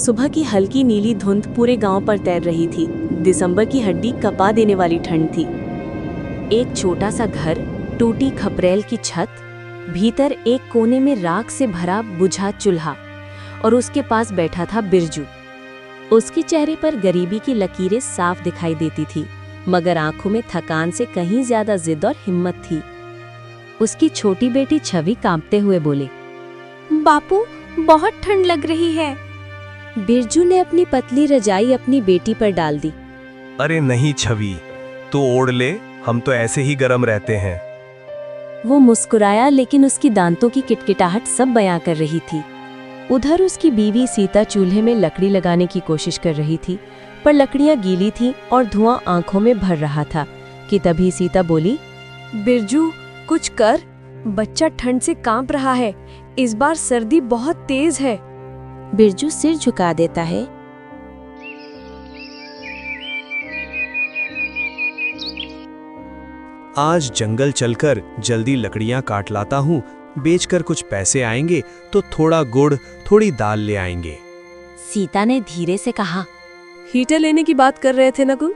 सुबह की हल्की नीली धुंध पूरे गांव पर तैर रही थी। दिसंबर की हड्डी कपा देने वाली ठंड थी। एक छोटा सा घर, टूटी खपरेल की छत, भीतर एक कोने में राख से भरा बुझा चूल्हा और उसके पास बैठा था बिरजू। उसके चेहरे पर गरीबी की लकीरें साफ दिखाई देती थी, मगर आंखों में थकान से कहीं ज्यादा जिद और हिम्मत थी। उसकी छोटी बेटी छवि कांपते हुए बोले, बापू, बहुत ठंड लग रही है। बिरजू ने अपनी पतली रजाई अपनी बेटी पर डाल दी। अरे नहीं छवि, तो ओढ़ ले, हम तो ऐसे ही गर्म रहते हैं। वो मुस्कुराया, लेकिन उसकी दांतों की किटकिटाहट सब बयां कर रही थी। उधर उसकी बीवी सीता चूल्हे में लकड़ी लगाने की कोशिश कर रही थी, पर लकड़ियां गीली थीं और धुआं आंखों में भर रहा था कि तभी सीता बोली, बिरजू, कुछ कर, बच्चा ठंड से कांप रहा है। इस बार सर्दी बहुत तेज है। बिरजू सिर झुका देता है। आज जंगल चलकर जल्दी लकड़ियां काट लाता हूँ, बेचकर कुछ पैसे आएंगे तो थोड़ा गुड़, थोड़ी दाल ले आएंगे। सीता ने धीरे से कहा। हीटर लेने की बात कर रहे थे नकुल?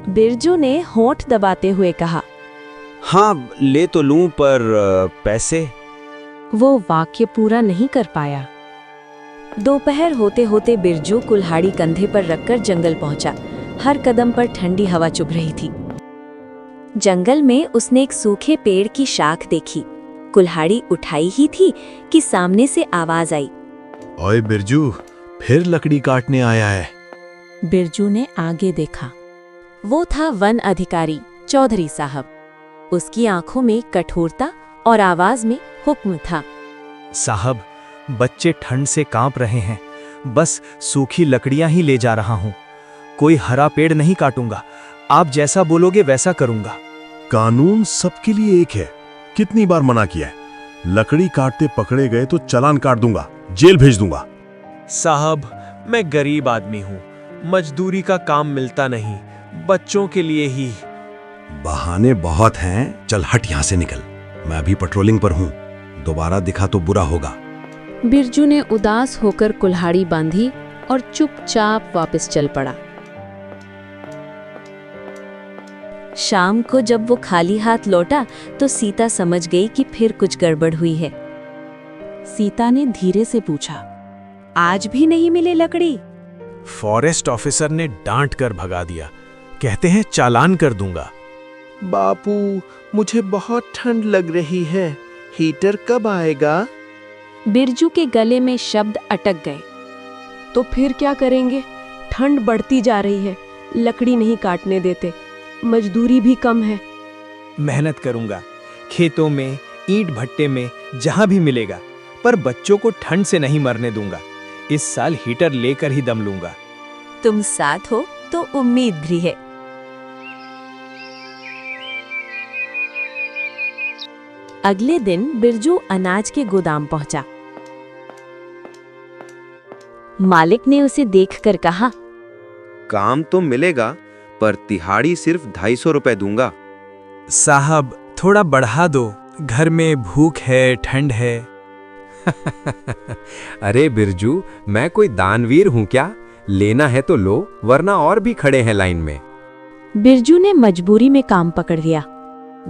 बिरजू ने होंठ दबाते हुए कहा। हाँ, ले तो लूं, पर पैसे। वो वाक्य पूरा नहीं कर पाया। दोपहर होते होते बिरजू कुल्हाड़ी कंधे पर रखकर जंगल पहुंचा। हर कदम पर ठंडी हवा चुभ रही थी। जंगल में उसने एक सूखे पेड़ की शाख देखी। कुल्हाड़ी उठाई ही थी कि सामने से आवाज आई, ओए बिरजू, फिर लकड़ी काटने आया है? बिरजू ने आगे देखा। वो था वन अधिकारी चौधरी साहब। उसकी आंखों में कठोरता और आवाज में हुक्म था। साहब, बच्चे ठंड से कांप रहे हैं, बस सूखी लकड़ियां ही ले जा रहा हूं। कोई हरा पेड़ नहीं काटूंगा, आप जैसा बोलोगे वैसा करूंगा। कानून सबके लिए एक है, कितनी बार मना किया है? लकड़ी काटते पकड़े गए तो चालान काट दूंगा, जेल भेज दूंगा। साहब, मैं गरीब आदमी हूं, मजदूरी का काम मिलता नहीं, बच्चों के लिए ही। बहाने बहुत हैं, चल हट यहां से निकल। मैं अभी पेट्रोलिंग पर हूं, दोबारा दिखा तो बुरा होगा। बिरजू ने उदास होकर कुल्हाड़ी बांधी और चुपचाप वापस चल पड़ा। शाम को जब वो खाली हाथ लौटा तो सीता समझ गई कि फिर कुछ गड़बड़ हुई है। सीता ने धीरे से पूछा, आज भी नहीं मिले लकड़ी? फॉरेस्ट ऑफिसर ने डांट कर भगा दिया, कहते हैं चालान कर दूंगा। बापू, मुझे बहुत ठंड लग रही है, हीटर कब आएगा? बिरजू के गले में शब्द अटक गए। तो फिर क्या करेंगे? ठंड बढ़ती जा रही है, लकड़ी नहीं काटने देते, मजदूरी भी कम है। मेहनत करूंगा, खेतों में, ईंट भट्टे में, जहां भी मिलेगा, पर बच्चों को ठंड से नहीं मरने दूंगा। इस साल हीटर लेकर ही दम लूंगा। तुम साथ हो तो उम्मीद भी है। अगले दिन बिरजू अनाज के गोदाम पहुंचा। मालिक ने उसे देखकर कहा, काम तो मिलेगा, पर तिहाड़ी सिर्फ 250 रुपए दूंगा। साहब, थोड़ा बढ़ा दो, घर में भूख है, ठंड है। अरे बिरजू, मैं कोई दानवीर हूं क्या? लेना है तो लो, वरना और भी खड़े हैं लाइन में। बिरजू ने मजबूरी में काम पकड़ लिया।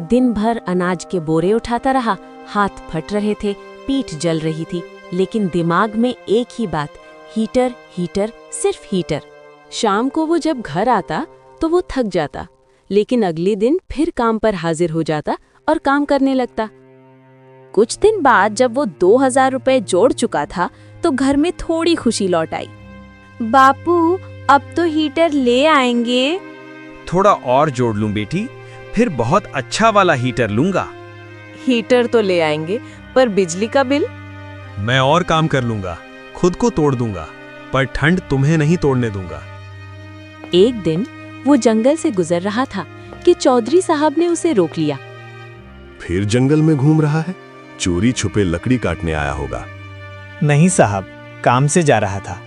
दिन भर अनाज के बोरे उठाता रहा, हाथ फट रहे थे, पीठ जल रही थी, लेकिन दिमाग में एक ही बात, हीटर हीटर, सिर्फ हीटर। शाम को वो जब घर आता तो वो थक जाता, लेकिन अगले दिन फिर काम पर हाजिर हो जाता और काम करने लगता। कुछ दिन बाद जब वो 2000 रुपए जोड़ चुका था तो घर में थोड़ी खुशी लौट आई। बापू, अब तो हीटर ले आएंगे। थोड़ा और जोड़ लूं बेटी, फिर बहुत अच्छा वाला हीटर लूंगा। हीटर तो ले आएंगे, पर बिजली का बिल? मैं और काम कर लूंगा, खुद को तोड़ दूंगा, पर ठंड तुम्हें नहीं तोड़ने दूंगा। एक दिन वो जंगल से गुजर रहा था कि चौधरी साहब ने उसे रोक लिया। फिर जंगल में घूम रहा है? चोरी छुपे लकड़ी काटने आया होगा। नहीं साहब, काम से जा रहा था।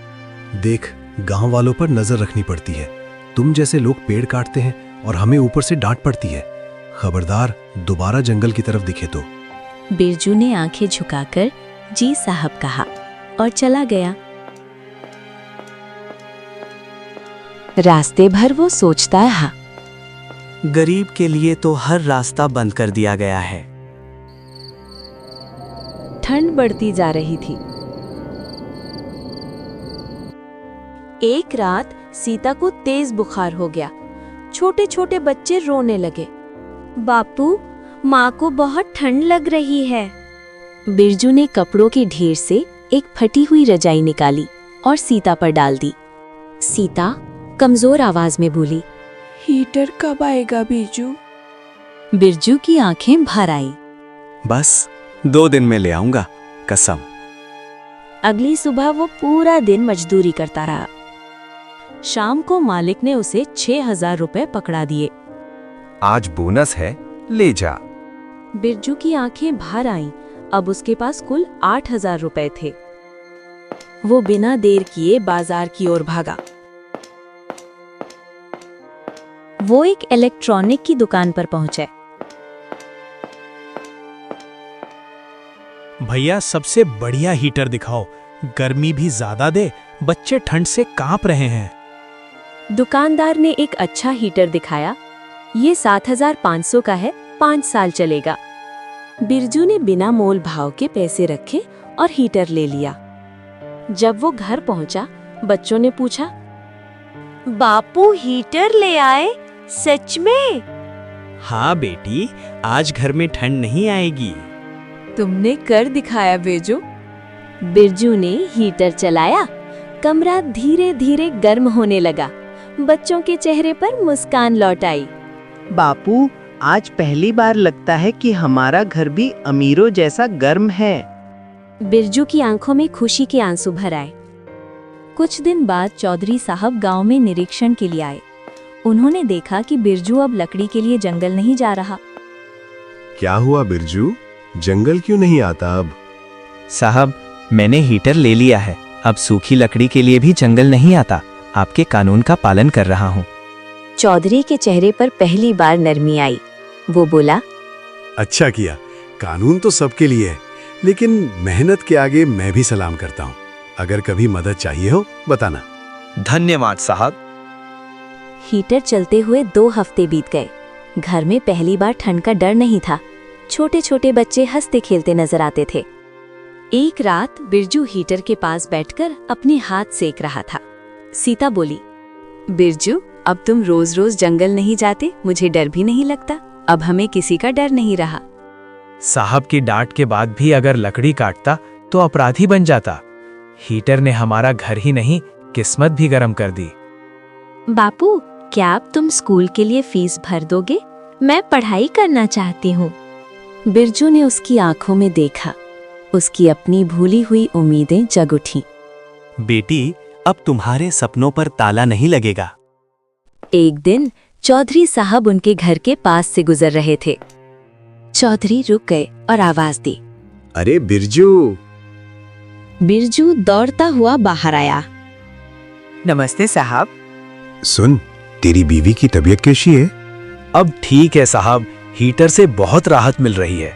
देख, गांव वालों पर नजर रखनी पड़ती है। तुम जैसे लोग पेड़ काटते हैं और हमें ऊपर से डांट पड़ती है। खबरदार, दोबारा जंगल की तरफ दिखे तो। बिरजू ने आंखें झुकाकर जी साहब कहा और चला गया। रास्ते भर वो सोचता रहा। गरीब के लिए तो हर रास्ता बंद कर दिया गया है। ठंड बढ़ती जा रही थी। एक रात सीता को तेज बुखार हो गया। छोटे छोटे बच्चे रोने लगे। बापू, माँ को बहुत ठंड लग रही है। बिरजू ने कपड़ों के ढेर से एक फटी हुई रजाई निकाली और सीता पर डाल दी। सीता कमजोर आवाज में बोली, हीटर कब आएगा बिरजू? बिरजू की आंखें भर आई। बस 2 दिन में ले आऊंगा, कसम। अगली सुबह वो पूरा दिन मजदूरी करता रहा। शाम को मालिक ने उसे 6,000 रुपए पकड़ा दिए। आज बोनस है, ले जा। बिरजू की आंखें भर आईं। अब उसके पास कुल 8,000 रुपए थे। वो बिना देर किए बाजार की ओर भागा। वो एक इलेक्ट्रॉनिक की दुकान पर पहुंचे। भैया, सबसे बढ़िया हीटर दिखाओ, गर्मी भी ज्यादा दे, बच्चे ठंड से कांप रहे हैं। दुकानदार ने एक अच्छा हीटर दिखाया। ये 7,500 का है, 5 साल चलेगा। बिरजू ने बिना मोल भाव के पैसे रखे और हीटर ले लिया। जब वो घर पहुंचा, बच्चों ने पूछा, बापू हीटर ले आए? सच में? हाँ बेटी, आज घर में ठंड नहीं आएगी। तुमने कर दिखाया बिरजू। बिरजू ने हीटर चलाया। कमरा धीरे धीरे गर्म होने लगा। बच्चों के चेहरे पर मुस्कान लौट आई। बापू, आज पहली बार लगता है कि हमारा घर भी अमीरों जैसा गर्म है। बिरजू की आंखों में खुशी के आंसू भर आए। कुछ दिन बाद चौधरी साहब गांव में निरीक्षण के लिए आए। उन्होंने देखा कि बिरजू अब लकड़ी के लिए जंगल नहीं जा रहा। क्या हुआ बिरजू, जंगल क्यों नहीं आता अब? साहब, मैंने हीटर ले लिया है। अब सूखी लकड़ी के लिए भी जंगल नहीं आता। आपके कानून का पालन कर रहा हूँ। चौधरी के चेहरे पर पहली बार नरमी आई। वो बोला, अच्छा किया, कानून तो सबके लिए है, लेकिन मेहनत के आगे मैं भी सलाम करता हूँ। अगर कभी मदद चाहिए हो बताना। धन्यवाद साहब। हीटर चलते हुए 2 हफ्ते बीत गए। घर में पहली बार ठंड का डर नहीं था। छोटे छोटे बच्चे हंसते खेलते नजर आते थे। एक रात बिरजू हीटर के पास बैठकर अपने हाथ सेक रहा था। सीता बोली, बिरजू, अब तुम रोज रोज जंगल नहीं जाते, मुझे डर भी नहीं लगता। अब हमें किसी का डर नहीं रहा। साहब की डांट के बाद भी अगर लकड़ी काटता तो अपराधी बन जाता। हीटर ने हमारा घर ही नहीं, किस्मत भी गर्म कर दी। बापू, क्या अब तुम स्कूल के लिए फीस भर दोगे? मैं पढ़ाई करना चाहती हूँ। बिरजू ने उसकी आंखों में देखा। उसकी अपनी भूली हुई उम्मीदें जग उठी। बेटी, अब तुम्हारे सपनों पर ताला नहीं लगेगा। एक दिन चौधरी साहब उनके घर के पास से गुजर रहे थे। चौधरी रुक गए और आवाज दी, अरे बिरजू। बिरजू दौड़ता हुआ बाहर आया। नमस्ते साहब। सुन, तेरी बीवी की तबीयत कैसी है? अब ठीक है साहब, हीटर से बहुत राहत मिल रही है।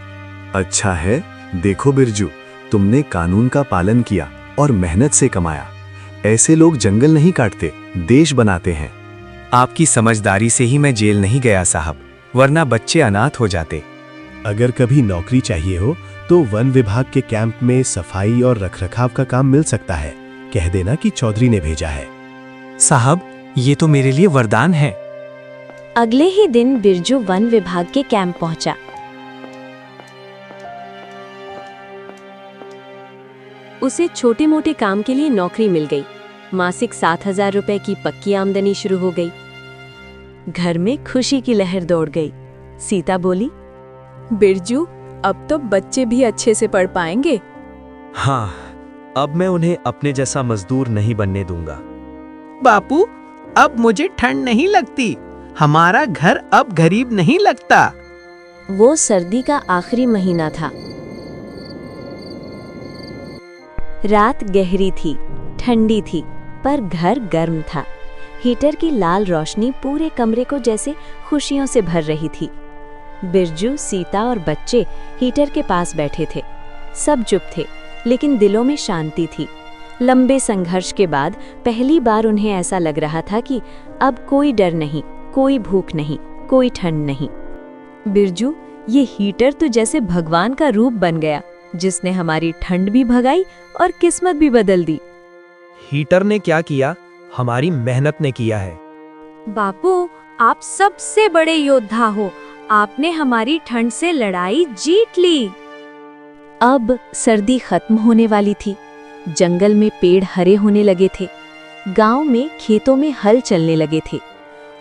अच्छा है। देखो बिरजू, तुमने कानून का पालन किया और मेहनत से कमाया। ऐसे लोग जंगल नहीं काटते, देश बनाते हैं। आपकी समझदारी से ही मैं जेल नहीं गया साहब, वरना बच्चे अनाथ हो जाते। अगर कभी नौकरी चाहिए हो तो वन विभाग के कैंप में सफाई और रखरखाव का काम मिल सकता है। कह देना कि चौधरी ने भेजा है। साहब, ये तो मेरे लिए वरदान है। अगले ही दिन बिरजू वन विभाग के कैंप पहुंचा। उसे छोटे मोटे काम के लिए नौकरी मिल गई। मासिक 7,000 रुपए की पक्की आमदनी शुरू हो गई। घर में खुशी की लहर दौड़ गई। सीता बोली, बिरजू, अब तो बच्चे भी अच्छे से पढ़ पाएंगे। हाँ, अब मैं उन्हें अपने जैसा मजदूर नहीं बनने दूंगा। बापू, अब मुझे ठंड नहीं लगती। हमारा घर अब गरीब नहीं लगता। वो सर्दी का आखिरी महीना था। रात गहरी थी, ठंडी थी, पर घर गर्म था। हीटर की लाल रोशनी पूरे कमरे को जैसे खुशियों से भर रही थी। बिरजू, सीता और बच्चे हीटर के पास बैठे थे। सब चुप थे, लेकिन दिलों में शांति थी। लंबे संघर्ष के बाद पहली बार उन्हें ऐसा लग रहा था कि अब कोई डर नहीं, कोई भूख नहीं, कोई ठंड नहीं। बिरजू, ये हीटर तो जैसे भगवान का रूप बन गया, जिसने हमारी ठंड भी भगाई और किस्मत भी बदल दी। हीटर ने क्या किया, हमारी मेहनत ने किया है। बापू, आप सबसे बड़े योद्धा हो। आपने हमारी ठंड से लड़ाई जीत ली। अब सर्दी खत्म होने वाली थी। जंगल में पेड़ हरे होने लगे थे, गांव में खेतों में हल चलने लगे थे,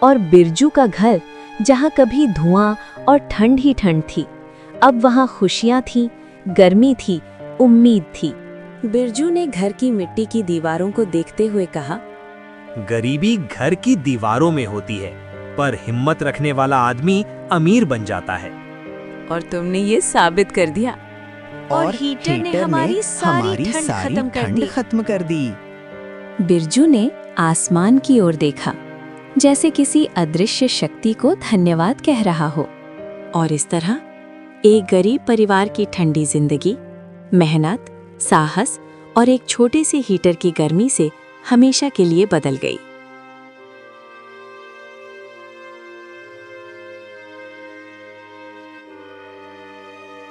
और बिरजू का घर, जहां कभी धुआं और ठंड ही ठंड थी, अब वहां खुशियां थीं, गर्मी थी, उम्मीद थी। बिरजू ने घर की मिट्टी की दीवारों को देखते हुए कहा, गरीबी घर की दीवारों में होती है, पर हिम्मत रखने वाला आदमी अमीर बन जाता है। और तुमने ये साबित कर दिया। और हीटर ने हमारी सारी ठंड खत्म कर दी। बिरजू ने आसमान की ओर देखा, जैसे किसी अदृश्य शक्ति को धन्यवाद कह रहा हो। और इस तरह एक गरीब परिवार की ठंडी जिंदगी, मेहनत, साहस और एक छोटे से हीटर की गर्मी से हमेशा के लिए बदल गई।